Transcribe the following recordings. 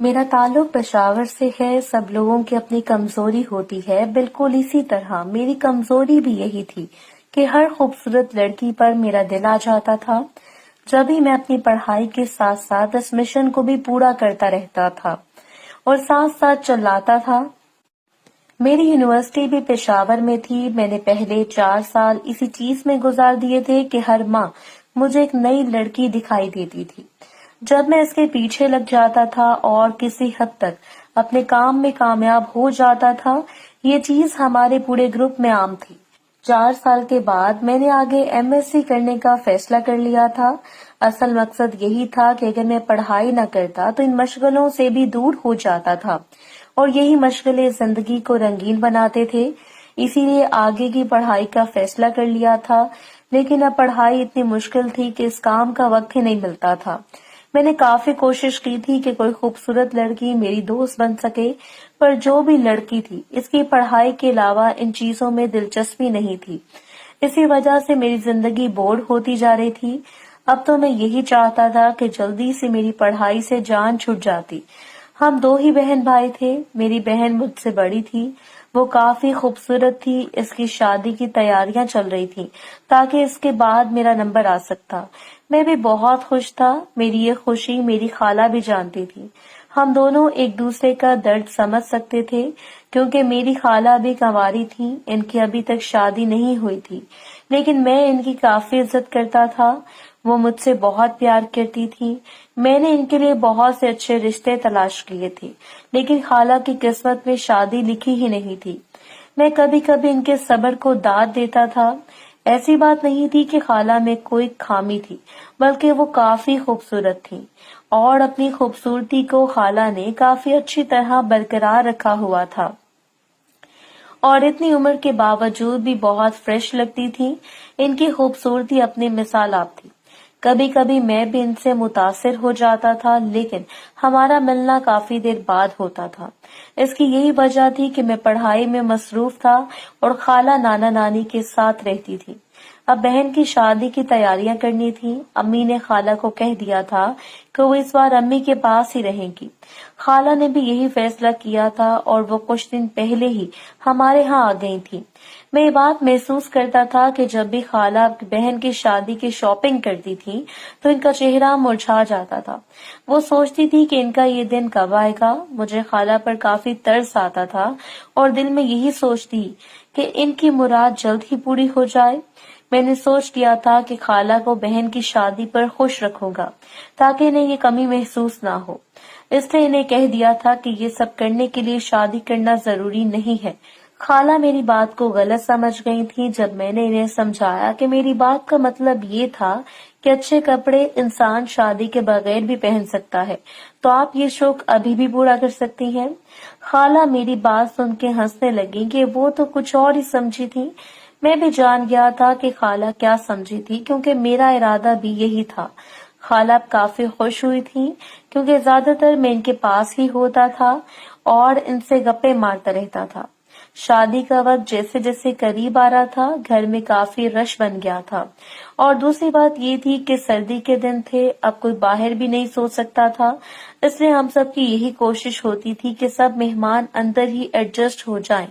میرا تعلق پشاور سے ہے۔ سب لوگوں کی اپنی کمزوری ہوتی ہے، بالکل اسی طرح میری کمزوری بھی یہی تھی کہ ہر خوبصورت لڑکی پر میرا دل آ جاتا تھا۔ جب ہی میں اپنی پڑھائی کے ساتھ ساتھ اس مشن کو بھی پورا کرتا رہتا تھا اور ساتھ ساتھ چلاتا تھا۔ میری یونیورسٹی بھی پشاور میں تھی۔ میں نے پہلے 4 سال اسی چیز میں گزار دیے تھے کہ ہر ماہ مجھے ایک نئی لڑکی دکھائی دیتی تھی۔ جب میں اس کے پیچھے لگ جاتا تھا اور کسی حد تک اپنے کام میں کامیاب ہو جاتا تھا، یہ چیز ہمارے پورے گروپ میں عام تھی۔ 4 سال کے بعد میں نے آگے ایم ایس سی کرنے کا فیصلہ کر لیا تھا۔ اصل مقصد یہی تھا کہ اگر میں پڑھائی نہ کرتا تو ان مشغلوں سے بھی دور ہو جاتا تھا، اور یہی مشغلے زندگی کو رنگین بناتے تھے۔ اسی لیے آگے کی پڑھائی کا فیصلہ کر لیا تھا، لیکن اب پڑھائی اتنی مشکل تھی کہ اس کام کا وقت ہی نہیں ملتا تھا۔ میں نے کافی کوشش کی تھی کہ کوئی خوبصورت لڑکی میری دوست بن سکے، پر جو بھی لڑکی تھی اس کی پڑھائی کے علاوہ ان چیزوں میں دلچسپی نہیں تھی۔ اسی وجہ سے میری زندگی بور ہوتی جا رہی تھی۔ اب تو میں یہی چاہتا تھا کہ جلدی سے میری پڑھائی سے جان چھٹ جاتی۔ ہم 2 ہی بہن بھائی تھے۔ میری بہن مجھ سے بڑی تھی، وہ کافی خوبصورت تھی۔ اس کی شادی کی تیاریاں چل رہی تھیں تاکہ اس کے بعد میرا نمبر آ سکتا۔ میں بھی بہت خوش تھا۔ میری یہ خوشی میری خالہ بھی جانتی تھی۔ ہم دونوں ایک دوسرے کا درد سمجھ سکتے تھے، کیونکہ میری خالہ بھی کنواری تھی، ان کی ابھی تک شادی نہیں ہوئی تھی، لیکن میں ان کی کافی عزت کرتا تھا۔ وہ مجھ سے بہت پیار کرتی تھی۔ میں نے ان کے لیے بہت سے اچھے رشتے تلاش کیے تھے، لیکن خالہ کی قسمت میں شادی لکھی ہی نہیں تھی۔ میں کبھی کبھی ان کے صبر کو داد دیتا تھا۔ ایسی بات نہیں تھی کہ خالہ میں کوئی خامی تھی، بلکہ وہ کافی خوبصورت تھی، اور اپنی خوبصورتی کو خالہ نے کافی اچھی طرح برقرار رکھا ہوا تھا، اور اتنی عمر کے باوجود بھی بہت فریش لگتی تھی۔ ان کی خوبصورتی اپنی مثال آپ تھی۔ کبھی کبھی میں بھی ان سے متاثر ہو جاتا تھا، لیکن ہمارا ملنا کافی دیر بعد ہوتا تھا۔ اس کی یہی وجہ تھی کہ میں پڑھائی میں مصروف تھا اور خالہ نانا نانی کے ساتھ رہتی تھی۔ اب بہن کی شادی کی تیاریاں کرنی تھی۔ امی نے خالہ کو کہہ دیا تھا کہ وہ اس بار امی کے پاس ہی رہیں گی۔ خالہ نے بھی یہی فیصلہ کیا تھا، اور وہ کچھ دن پہلے ہی ہمارے ہاں آ گئی تھی۔ میں یہ بات محسوس کرتا تھا کہ جب بھی خالہ بہن کی شادی کی شاپنگ کرتی تھی تو ان کا چہرہ مرجھا جاتا تھا۔ وہ سوچتی تھی کہ ان کا یہ دن کب آئے گا۔ مجھے خالہ پر کافی ترس آتا تھا، اور دل میں یہی سوچتی کہ ان کی مراد جلد ہی پوری ہو جائے۔ میں نے سوچ لیا تھا کہ خالہ کو بہن کی شادی پر خوش رکھوں گا تاکہ انہیں یہ کمی محسوس نہ ہو۔ اس لیے انہیں کہہ دیا تھا کہ یہ سب کرنے کے لیے شادی کرنا ضروری نہیں ہے۔ خالہ میری بات کو غلط سمجھ گئی تھی جب میں نے انہیں سمجھایا کہ میری بات کا مطلب یہ تھا کہ اچھے کپڑے انسان شادی کے بغیر بھی پہن سکتا ہے، تو آپ یہ شوق ابھی بھی پورا کر سکتی ہیں۔ خالہ میری بات سن کے ہنسنے لگی کہ وہ تو کچھ اور ہی سمجھی تھی۔ میں بھی جان گیا تھا کہ خالہ کیا سمجھی تھی، کیونکہ میرا ارادہ بھی یہی تھا۔ خالہ کافی خوش ہوئی تھی، کیونکہ زیادہ تر میں ان کے پاس ہی ہوتا تھا اور ان سے گپے مارتا رہتا تھا۔ شادی کا وقت جیسے جیسے قریب آ رہا تھا، گھر میں کافی رش بن گیا تھا، اور دوسری بات یہ تھی کہ سردی کے دن تھے، اب کوئی باہر بھی نہیں سو سکتا تھا۔ اس لیے ہم سب کی یہی کوشش ہوتی تھی کہ سب مہمان اندر ہی ایڈجسٹ ہو جائیں۔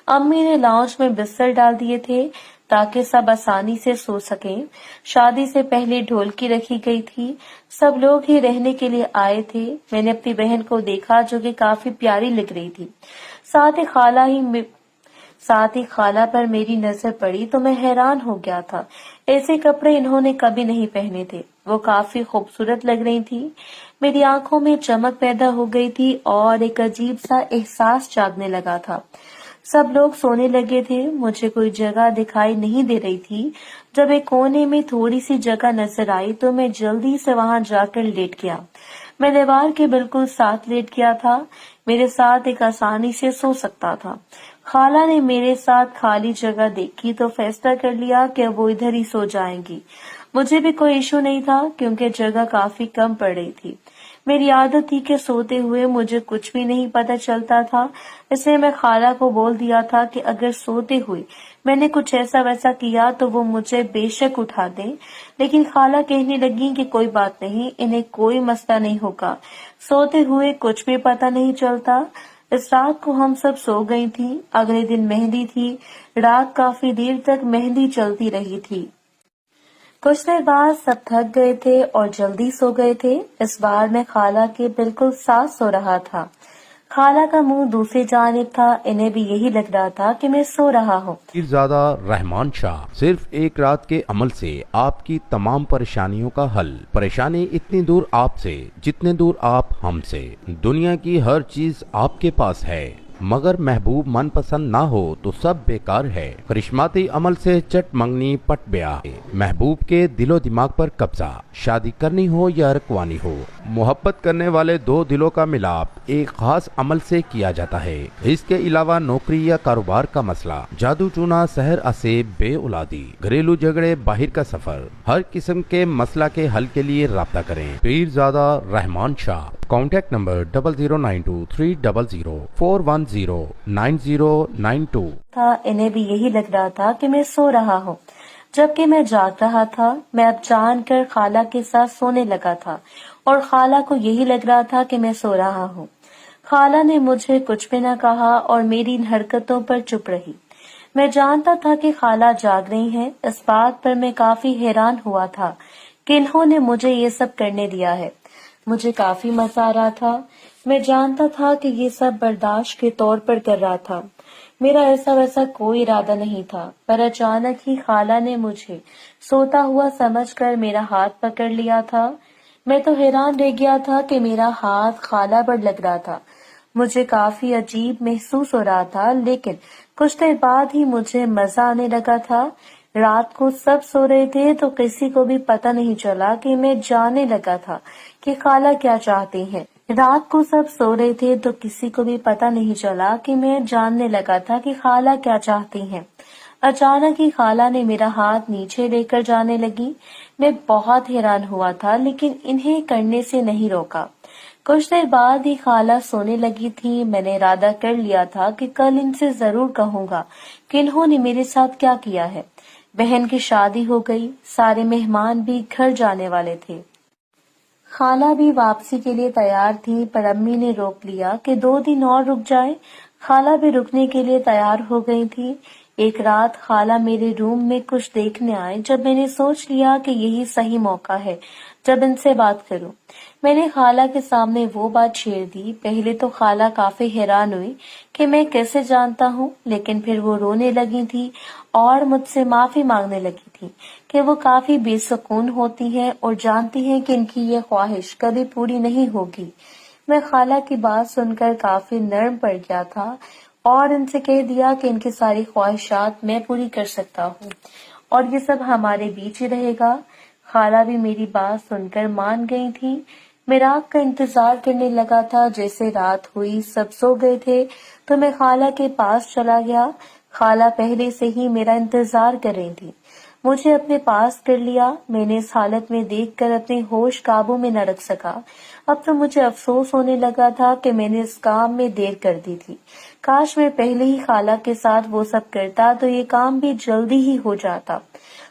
امی نے لاؤنج میں بستر ڈال دیے تھے تاکہ سب آسانی سے سو سکیں۔ شادی سے پہلے ڈھولکی رکھی گئی تھی، سب لوگ ہی رہنے کے لیے آئے تھے۔ میں نے اپنی بہن کو دیکھا جو کہ کافی پیاری لگ رہی تھی۔ ساتھ ہی خالہ پر میری نظر پڑی تو میں حیران ہو گیا تھا۔ ایسے کپڑے انہوں نے کبھی نہیں پہنے تھے۔ وہ کافی خوبصورت لگ رہی تھی۔ میری آنکھوں میں چمک پیدا ہو گئی تھی اور ایک عجیب سا احساس جاگنے لگا تھا۔ سب لوگ سونے لگے تھے، مجھے کوئی جگہ دکھائی نہیں دے رہی تھی۔ جب ایک کونے میں تھوڑی سی جگہ نظر آئی تو میں جلدی سے وہاں جا کر لیٹ گیا۔ میں دیوار کے بالکل ساتھ لیٹ گیا تھا، میرے ساتھ ایک آسانی سے سو سکتا تھا۔ خالہ نے میرے ساتھ خالی جگہ دیکھی تو فیصلہ کر لیا کہ وہ ادھر ہی سو جائیں گی۔ مجھے بھی کوئی ایشو نہیں تھا کیونکہ جگہ کافی کم پڑ رہی تھی۔ میری عادت تھی کہ سوتے ہوئے مجھے کچھ بھی نہیں پتہ چلتا تھا، اس لیے میں خالہ کو بول دیا تھا کہ اگر سوتے ہوئے میں نے کچھ ایسا ویسا کیا تو وہ مجھے بے شک اٹھا دیں، لیکن خالہ کہنے لگی کہ کوئی بات نہیں، انہیں کوئی مسئلہ نہیں ہوگا، سوتے ہوئے کچھ بھی پتہ نہیں چلتا۔ اس رات کو ہم سب سو گئی تھی۔ اگلے دن مہندی تھی، رات کافی دیر تک مہندی چلتی رہی تھی۔ کچھ دیر بعد سب تھک گئے تھے اور جلدی سو گئے تھے۔ اس بار میں خالہ کے بالکل ساتھ سو رہا تھا۔ خالہ کا منہ دوسری جانب تھا، انہیں بھی یہی لگ رہا تھا کہ میں سو رہا ہوں۔ پیرزادہ رحمان شاہ، صرف ایک رات کے عمل سے آپ کی تمام پریشانیوں کا حل۔ پریشانی اتنی دور آپ سے جتنے دور آپ ہم سے۔ دنیا کی ہر چیز آپ کے پاس ہے، مگر محبوب من پسند نہ ہو تو سب بیکار ہے۔ کرشماتی عمل سے چٹ منگنی پٹ بیاہ، محبوب کے دل و دماغ پر قبضہ۔ شادی کرنی ہو یا رکوانی ہو، محبت کرنے والے دو دلوں کا ملاپ ایک خاص عمل سے کیا جاتا ہے۔ اس کے علاوہ نوکری یا کاروبار کا مسئلہ، جادو ٹونا، سحر اسے بے اولادی، گھریلو جھگڑے، باہر کا سفر، ہر قسم کے مسئلہ کے حل کے لیے رابطہ کریں۔ پیرزادہ رحمان شاہ۔ کانٹیکٹ نمبر 009234109092 تھا، انہیں بھی یہی لگ رہا تھا کہ میں سو رہا ہوں، جبکہ میں جاگ رہا تھا۔ میں اب جان کر خالہ کے ساتھ سونے لگا تھا اور خالہ کو یہی لگ رہا تھا کہ میں سو رہا ہوں۔ خالہ نے مجھے کچھ بھی نہ کہا اور میری ان حرکتوں پر چپ رہی۔ میں جانتا تھا کہ خالہ جاگ رہی ہیں، اس بات پر میں کافی حیران ہوا تھا کہ انہوں نے مجھے یہ سب کرنے دیا ہے۔ مجھے کافی مزہ آ رہا تھا۔ میں جانتا تھا کہ یہ سب برداشت کے طور پر کر رہا تھا، میرا ایسا ویسا کوئی ارادہ نہیں تھا، پر اچانک ہی خالہ نے مجھے سوتا ہوا سمجھ کر میرا ہاتھ پکڑ لیا تھا۔ میں تو حیران رہ گیا تھا کہ میرا ہاتھ خالہ پر لگ رہا تھا۔ مجھے کافی عجیب محسوس ہو رہا تھا، لیکن کچھ دیر بعد ہی مجھے مزہ آنے لگا تھا۔ رات کو سب سو رہے تھے تو کسی کو بھی پتہ نہیں چلا کہ میں جاننے لگا تھا کہ خالہ کیا چاہتی ہیں۔ رات کو سب سو رہے تھے تو کسی کو بھی پتہ نہیں چلا کہ میں جاننے لگا تھا کہ خالہ کیا چاہتی ہیں۔ اچانک ہی خالہ نے میرا ہاتھ نیچے لے کر جانے لگی۔ میں بہت حیران ہوا تھا، لیکن انہیں کرنے سے نہیں روکا۔ کچھ دیر بعد ہی خالہ سونے لگی تھی۔ میں نے ارادہ کر لیا تھا کہ کل ان سے ضرور کہوں گا کہ انہوں نے میرے ساتھ کیا کیا ہے۔ بہن کی شادی ہو گئی، سارے مہمان بھی گھر جانے والے تھے۔ خالہ بھی واپسی کے لیے تیار تھی، پر امی نے روک لیا کہ 2 دن اور رک جائیں۔ خالہ بھی رکنے کے لیے تیار ہو گئی تھی۔ ایک رات خالہ میرے روم میں کچھ دیکھنے آئے، جب میں نے سوچ لیا کہ یہی صحیح موقع ہے جب ان سے بات کروں۔ میں نے خالہ کے سامنے وہ بات چھیڑ دی۔ پہلے تو خالہ کافی حیران ہوئی کہ میں کیسے جانتا ہوں، لیکن پھر وہ رونے لگی تھی اور مجھ سے معافی مانگنے لگی تھی کہ وہ کافی بے سکون ہوتی ہیں اور جانتی ہیں کہ ان کی یہ خواہش کبھی پوری نہیں ہوگی۔ میں خالہ کی بات سن کر کافی نرم پڑ گیا تھا اور ان سے کہہ دیا کہ ان کی ساری خواہشات میں پوری کر سکتا ہوں اور یہ سب ہمارے بیچ ہی رہے گا۔ خالہ بھی میری بات سن کر مان گئی تھی۔ میں رات کا انتظار کرنے لگا تھا۔ جیسے رات ہوئی، سب سو گئے تھے تو میں خالہ کے پاس چلا گیا۔ خالہ پہلے سے ہی میرا انتظار کر رہی تھی۔ مجھے اپنے پاس کر لیا۔ میں نے اس حالت میں دیکھ کر اپنے ہوش قابو میں نہ رکھ سکا۔ اب تو مجھے افسوس ہونے لگا تھا کہ میں نے اس کام میں دیر کر دی تھی۔ کاش میں پہلے ہی خالہ کے ساتھ وہ سب کرتا تو یہ کام بھی جلدی ہی ہو جاتا۔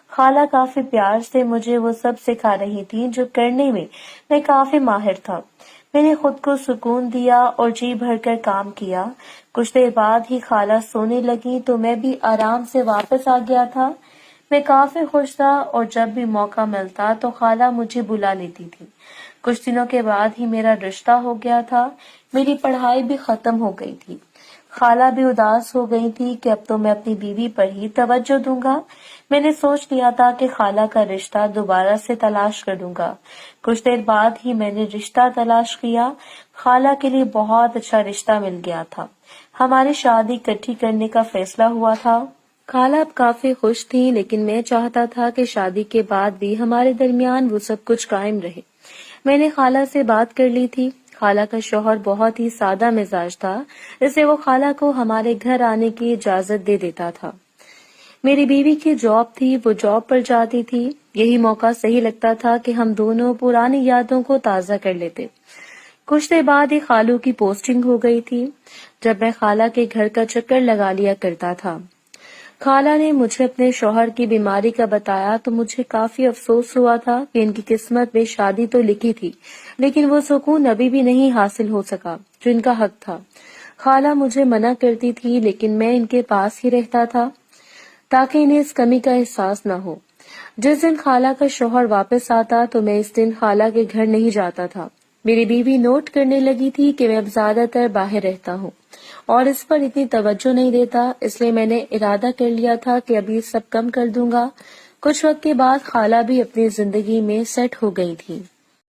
خالہ کافی پیار سے مجھے وہ سب سکھا رہی تھی جو کرنے میں کافی ماہر تھا۔ میں نے خود کو سکون دیا اور جی بھر کر کام کیا۔ کچھ دیر بعد ہی خالہ سونے لگی تو میں بھی آرام سے واپس آ گیا تھا۔ میں کافی خوش تھا اور جب بھی موقع ملتا تو خالہ مجھے بلا لیتی تھی۔ کچھ دنوں کے بعد ہی میرا رشتہ ہو گیا تھا۔ میری پڑھائی بھی ختم ہو گئی تھی۔ خالہ بھی اداس ہو گئی تھی کہ اب تو میں اپنی بیوی پر ہی توجہ دوں گا۔ میں نے سوچ لیا تھا کہ خالہ کا رشتہ دوبارہ سے تلاش کر لوں گا۔ کچھ دیر بعد ہی میں نے رشتہ تلاش کیا۔ خالہ کے لیے بہت اچھا رشتہ مل گیا تھا۔ ہماری شادی اکٹھی کرنے کا فیصلہ ہوا تھا۔ خالہ اب کافی خوش تھی، لیکن میں چاہتا تھا کہ شادی کے بعد بھی ہمارے درمیان وہ سب کچھ قائم رہے۔ میں نے خالہ سے بات کر لی تھی۔ خالہ کا شوہر بہت ہی سادہ مزاج تھا، اس لیے وہ خالہ کو ہمارے گھر آنے کی اجازت دے دیتا تھا۔ میری بیوی کی جاب تھی، وہ جاب پر جاتی تھی، یہی موقع صحیح لگتا تھا کہ ہم دونوں پرانی یادوں کو تازہ کر لیتے۔ کچھ دیر بعد ایک خالو کی پوسٹنگ ہو گئی تھی، جب میں خالہ کے گھر کا چکر لگا لیا کرتا تھا۔ خالہ نے مجھے اپنے شوہر کی بیماری کا بتایا تو مجھے کافی افسوس ہوا تھا کہ ان کی قسمت میں شادی تو لکھی تھی، لیکن وہ سکون ابھی بھی نہیں حاصل ہو سکا جو ان کا حق تھا۔ خالہ مجھے منع کرتی تھی لیکن میں ان کے پاس ہی رہتا تھا تاکہ انہیں اس کمی کا احساس نہ ہو۔ جس دن خالہ کا شوہر واپس آتا تو میں اس دن خالہ کے گھر نہیں جاتا تھا۔ میری بیوی نوٹ کرنے لگی تھی کہ میں اب زیادہ تر باہر رہتا ہوں اور اس پر اتنی توجہ نہیں دیتا، اس لیے میں نے ارادہ کر لیا تھا کہ ابھی سب کم کر دوں گا۔ کچھ وقت کے بعد خالہ بھی اپنی زندگی میں سیٹ ہو گئی تھی۔